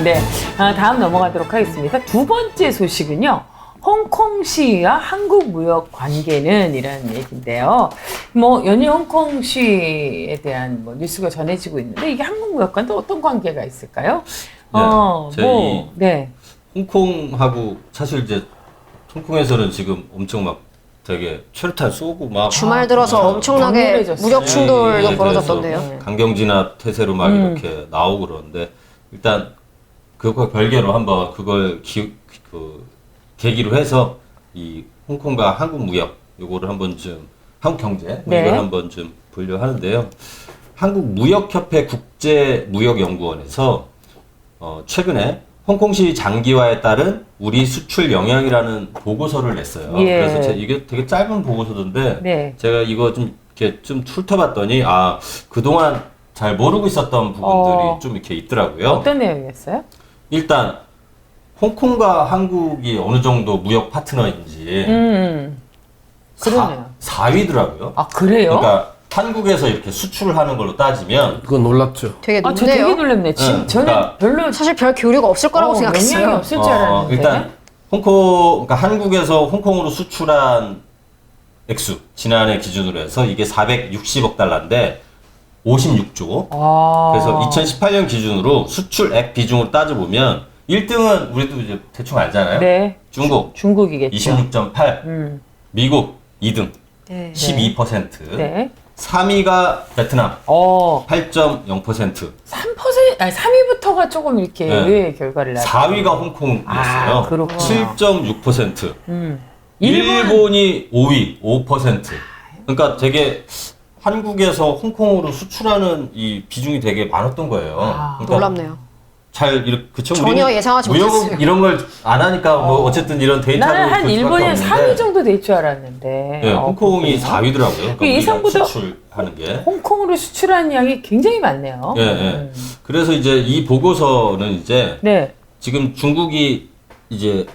네, 다음 넘어가도록 하겠습니다. 두 번째 소식은요. 홍콩시와 한국 무역 관계는 이런 얘기인데요. 뭐 연일 홍콩시에 대한 뭐 뉴스가 전해지고 있는데 이게 한국 무역과는 어떤 관계가 있을까요? 네. 홍콩하고 사실 이제 홍콩에서는 지금 엄청 막 되게 철탈 쏘고 막 주말 들어서 엄청나게 강렬해졌어요. 무역 충돌도 네, 벌어졌던데요. 네. 강경진압 태세로 막 이렇게 나오고 그러는데 일단 그것과 별개로 한번 그걸 계기로 해서 이 홍콩과 한국 무역 요거를 한번 좀 한국 경제 네. 이걸 한번 좀 보려 하는데요. 한국 무역협회 국제무역연구원에서 최근에 홍콩시 장기화에 따른 우리 수출 영향이라는 보고서를 냈어요. 예. 그래서 이게 되게 짧은 보고서던데 네. 제가 이거 좀 이렇게 좀 훑어봤더니 그동안 잘 모르고 있었던 부분들이 좀 이렇게 있더라고요. 어떤 내용이었어요? 일단 홍콩과 한국이 어느 정도 무역 파트너인지 그러네요. 4위더라고요. 아, 그래요? 그러니까 한국에서 이렇게 수출을 하는 걸로 따지면 그건 놀랍죠. 되게 저 되게 높네요. 놀랍네. 저는 그러니까 별로 사실 별 교류가 없을 거라고 영향이 생각했어요. 없을 줄 알았는데. 일단 그러니까 한국에서 홍콩으로 수출한 액수 지난해 기준으로 해서 이게 460억 달러인데 56조. 그래서 2018년 기준으로 수출액 비중으로 따져보면 1등은 우리도 이제 대충 알잖아요. 네. 중국이겠죠. 26.8. 미국 2등 네. 12%. 네. 3위가 베트남 8.0%. 3%, 아니 3위부터가 조금 이렇게 네. 의외의 결과를 낳았어요. 4위가 홍콩이었어요. 그렇구나. 7.6%. 일본. 일본이 5위 5%. 그러니까 되게 한국에서 홍콩으로 수출하는 이 비중이 되게 많았던 거예요. 그러니까 놀랍네요. 잘 이렇게 그쵸 전혀 우리는 예상하지 무역 못했어요. 이런 걸 안 하니까 뭐 어쨌든 이런 데이터를 나는 한 볼 수밖에 일본이 한 없는데 3위 정도 될 줄 알았는데. 네, 홍콩이 그렇군요. 4위더라고요. 그러니까 그 예상보다 수출하는 게. 홍콩으로 수출하는 양이 굉장히 많네요. 예, 예. 그래서 이제 이 보고서는 이제 네. 지금 중국이 이제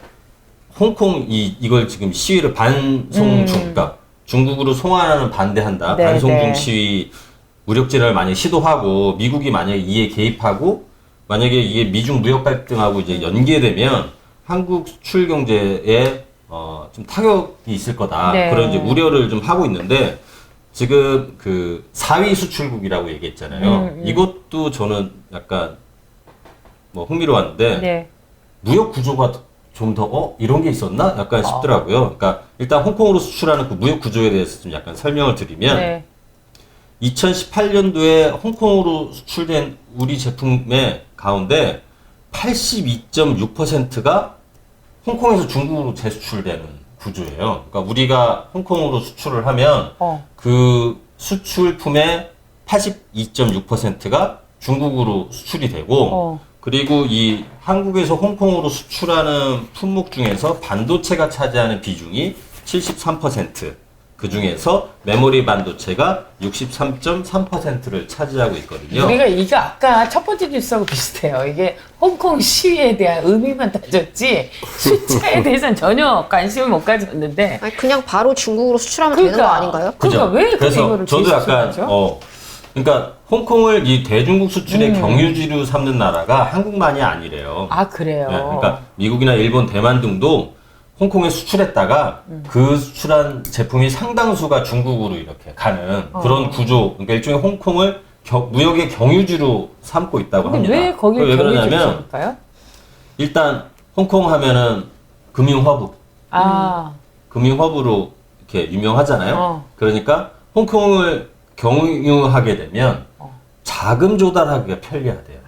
홍콩 이걸 지금 시위를 반송중, 그러니까 중국으로 송환하는 반대한다. 네, 반송중 네. 시위 무력진을 만약 시도하고 미국이 만약에 이에 개입하고 만약에 이게 미중 무역 갈등하고 이제 연계되면 한국 수출 경제에 좀 타격이 있을 거다. 네. 그런 이제 우려를 좀 하고 있는데 지금 그 4위 수출국이라고 얘기했잖아요. 이것도 저는 약간 뭐 흥미로웠는데 네. 무역 구조가 좀 더 이런 게 있었나? 약간 싶더라고요. 그러니까 일단 홍콩으로 수출하는 그 무역 구조에 대해서 좀 약간 설명을 드리면 네. 2018년도에 홍콩으로 수출된 우리 제품의 가운데 82.6%가 홍콩에서 중국으로 재수출되는 구조예요. 그러니까 우리가 홍콩으로 수출을 하면 그 수출품의 82.6%가 중국으로 수출이 되고 그리고 이 한국에서 홍콩으로 수출하는 품목 중에서 반도체가 차지하는 비중이 73%. 그 중에서 메모리 반도체가 63.3%를 차지하고 있거든요. 우리가 이거 아까 첫 번째 뉴스하고 비슷해요. 이게 홍콩 시위에 대한 의미만 따졌지 숫자에 대해서는 전혀 관심을 못 가졌는데. 아니, 그냥 바로 중국으로 수출하면 되는 거 아닌가요? 그러니까 왜 그래서 이거를 저도 약간 재수출하죠? 그러니까 홍콩을 이 대중국 수출의 경유지로 삼는 나라가 한국만이 아니래요. 아, 그래요? 네, 그러니까 미국이나 일본, 대만 등도 홍콩에 수출했다가 그 수출한 제품이 상당수가 중국으로 이렇게 가는 그런 구조, 그러니까 일종의 홍콩을 무역의 경유지로 삼고 있다고 근데 합니다. 왜 거기를 왜 경유지로 그러냐면 삼을까요? 일단 홍콩 하면은 금융허브, 금융허브로 이렇게 유명하잖아요. 그러니까 홍콩을 경유하게 되면 자금 조달하기가 편리하대요.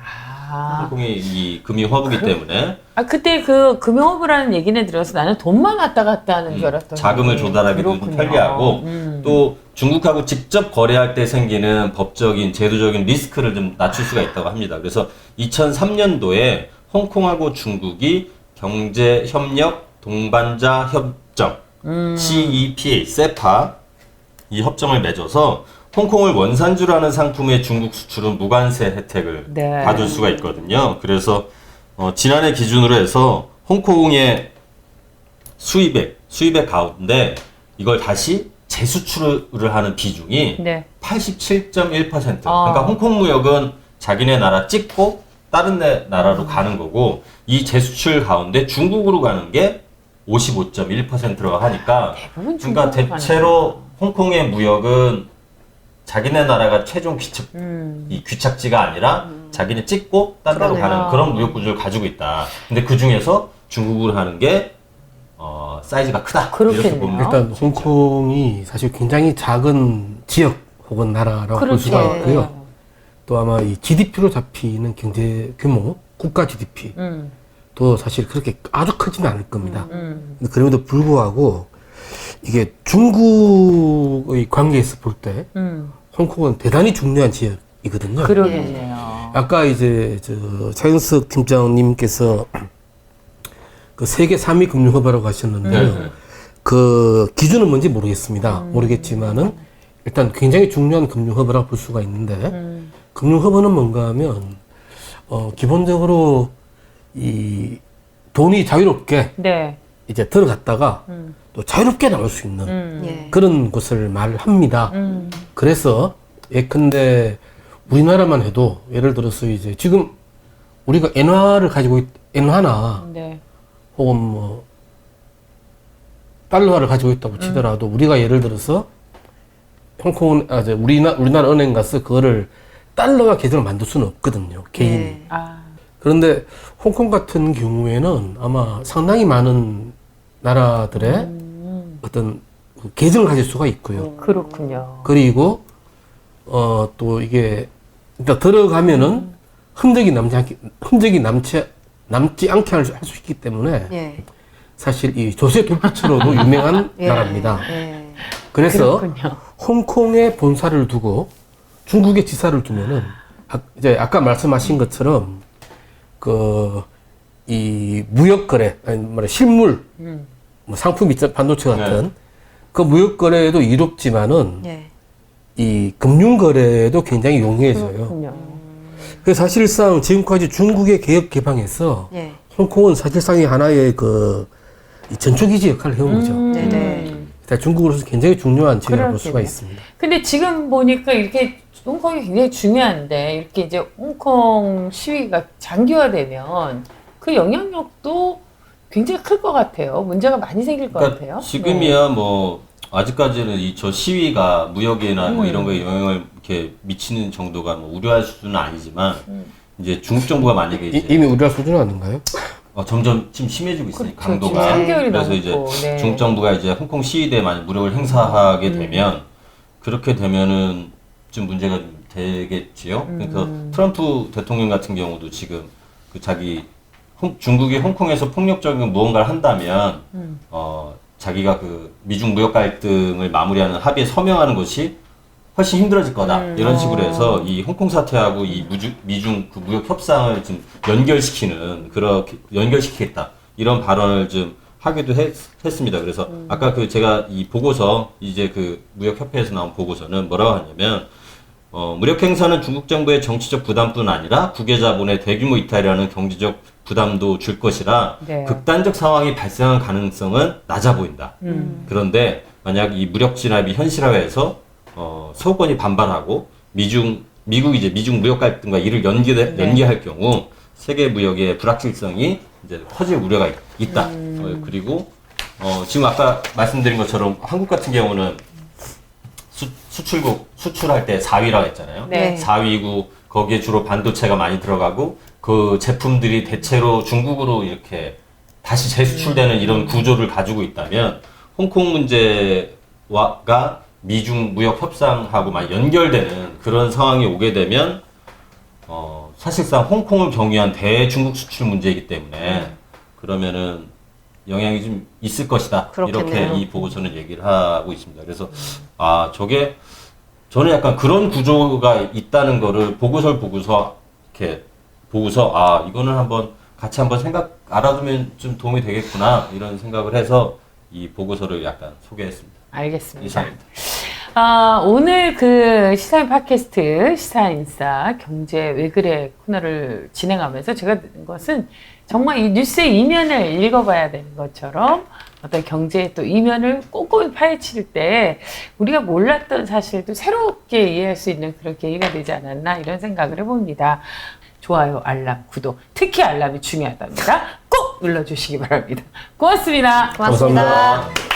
홍콩이 이 금융허브이기 때문에 그때 그 금융허브라는 얘기는 들어서 나는 돈만 왔다 갔다 하는 줄 알았더니 자금을 조달하기도 좀 편리하고 또 중국하고 직접 거래할 때 생기는 법적인 제도적인 리스크를 좀 낮출 수가 있다고 합니다. 그래서 2003년도에 홍콩하고 중국이 경제협력 동반자 협정 CEPA, 세파 이 협정을 맺어서 홍콩을 원산지로 하는 상품의 중국 수출은 무관세 혜택을 받을 수가 있거든요. 그래서 지난해 기준으로 해서 홍콩의 수입액 가운데 이걸 다시 재수출을 하는 비중이 87.1%. 그러니까 홍콩 무역은 자기네 나라 찍고 다른 나라로 가는 거고 이 재수출 가운데 중국으로 가는 게 55.1%라고 하니까 대부분 그러니까 중국으로 대체로 홍콩의 무역은 자기네 나라가 최종 이 귀착지가 아니라 자기네 찍고 딴 데로 그러네요. 가는 그런 무역 구조를 가지고 있다. 근데 그 중에서 중국으로 하는 게 사이즈가 크다. 그렇겠네요. 이렇게 보면 일단 홍콩이 사실 굉장히 작은 지역 혹은 나라라고 볼 그렇죠. 수가 예. 있고요. 또 아마 이 GDP로 잡히는 경제 규모, 국가 GDP 도 사실 그렇게 아주 크지는 않을 겁니다. 근데 그럼에도 불구하고 이게 중국의 관계에서 볼 때 홍콩은 대단히 중요한 지역이거든요. 그러겠네요. 아까 이제 차윤석 팀장님께서 그 세계 3위 금융허브라고 하셨는데요. 그 기준은 뭔지 모르겠습니다. 모르겠지만은 일단 굉장히 중요한 금융허브라고 볼 수가 있는데 금융허브는 뭔가 하면 기본적으로 이 돈이 자유롭게 네. 이제 들어갔다가 또 자유롭게 나올 수 있는 예. 그런 곳을 말합니다. 그래서 예컨대 우리나라만 해도 예를 들어서 이제 지금 우리가 엔화를 가지고 엔화나 네. 혹은 뭐 달러화를 가지고 있다고 치더라도 우리가 예를 들어서 홍콩은 우리나라 은행 가서 그거를 달러화 계좌로 만들 수는 없거든요. 개인이. 예. 아, 그런데 홍콩 같은 경우에는 아마 상당히 많은 나라들의 어떤 그 계정을 가질 수가 있고요. 그렇군요. 그리고 또 이게 일단 들어가면은 흔적이 남지 않게 할 수 있기 때문에 예. 사실 이 조세 도피처로도 유명한 예. 나라입니다. 예. 그래서 그렇군요. 홍콩에 본사를 두고 중국에 지사를 두면은 이제 아까 말씀하신 것처럼 이 무역 거래 아니 뭐래 실물 뭐 상품 반도체 같은 네. 그 무역 거래도 이롭지만은 예. 이 금융 거래도 굉장히 용이해져요. 그렇군요. 그래서 사실상 지금까지 중국의 개혁 개방에서 예. 홍콩은 사실상의 하나의 이 전초기지 역할을 해온 거죠. 네네. 일단 중국으로서 굉장히 중요한 지역을 볼 수가 그렇겠네. 있습니다. 근데 지금 보니까 이렇게 홍콩이 굉장히 중요한데 이렇게 이제 홍콩 시위가 장기화되면 그 영향력도 굉장히 클 것 같아요. 문제가 많이 생길 것 같아요. 그러니까 지금이야 뭐 아직까지는 저 시위가 무역이나 뭐 이런 거에 영향을 이렇게 미치는 정도가 뭐 우려할 수준은 아니지만 이제 중국 정부가 만약에 이제 이미 우려할 수준은 아닌가요? 점점 지금 심해지고 있으니까 그렇죠. 지금 강도가 3개월이 그래서 넘고, 이제 네. 중국 정부가 이제 홍콩 시위대에 만약 무력을 행사하게 되면 그렇게 되면은 좀 문제가 좀 되겠지요. 그러니까 트럼프 대통령 같은 경우도 지금 그 자기 중국이 홍콩에서 폭력적인 무언가를 한다면 자기가 그 미중 무역 갈등을 마무리하는 합의에 서명하는 것이 훨씬 힘들어질 거다. 이런 식으로 해서 이 홍콩 사태하고 이 미중 그 무역 협상을 좀 연결시키겠다. 이런 발언을 좀 하기도 했습니다. 그래서 아까 그 제가 이 보고서 이제 그 무역협회에서 나온 보고서는 뭐라고 하냐면 무력 행사는 중국 정부의 정치적 부담뿐 아니라 국외 자본의 대규모 이탈이라는 경제적 부담도 줄 것이라 네. 극단적 상황이 발생할 가능성은 낮아 보인다. 그런데 만약 이 무력 진압이 현실화해서 서구권이 반발하고 미국이 이제 미중 무역 갈등과 이를 연계할 경우 세계 무역의 불확실성이 이제 커질 우려가 있다. 그리고 지금 아까 말씀드린 것처럼 한국 같은 경우는 수출할 때 4위라고 했잖아요. 네. 4위고 거기에 주로 반도체가 많이 들어가고 그 제품들이 대체로 중국으로 이렇게 다시 재수출되는 이런 구조를 가지고 있다면 홍콩 문제가 미중 무역 협상하고 많이 연결되는 그런 상황이 오게 되면 사실상 홍콩을 경유한 대중국 수출 문제이기 때문에 그러면은 영향이 좀 있을 것이다. 그렇겠네요. 이렇게 이 보고서는 얘기를 하고 있습니다. 그래서 저게 저는 약간 그런 구조가 있다는 거를 보고서 이렇게 보고서 이거는 같이 한번 알아두면 좀 도움이 되겠구나 이런 생각을 해서 이 보고서를 약간 소개했습니다. 알겠습니다. 이상입니다. 오늘 그 시사인 팟캐스트 시사인싸 경제 왜 그래 코너를 진행하면서 제가 느낀 것은 정말 이 뉴스의 이면을 읽어봐야 되는 것처럼 어떤 경제의 또 이면을 꼼꼼히 파헤칠 때 우리가 몰랐던 사실도 새롭게 이해할 수 있는 그런 계기가 되지 않았나 이런 생각을 해봅니다. 좋아요, 알람, 구독, 특히 알람이 중요하답니다. 꼭 눌러주시기 바랍니다. 고맙습니다. 고맙습니다. 감사합니다.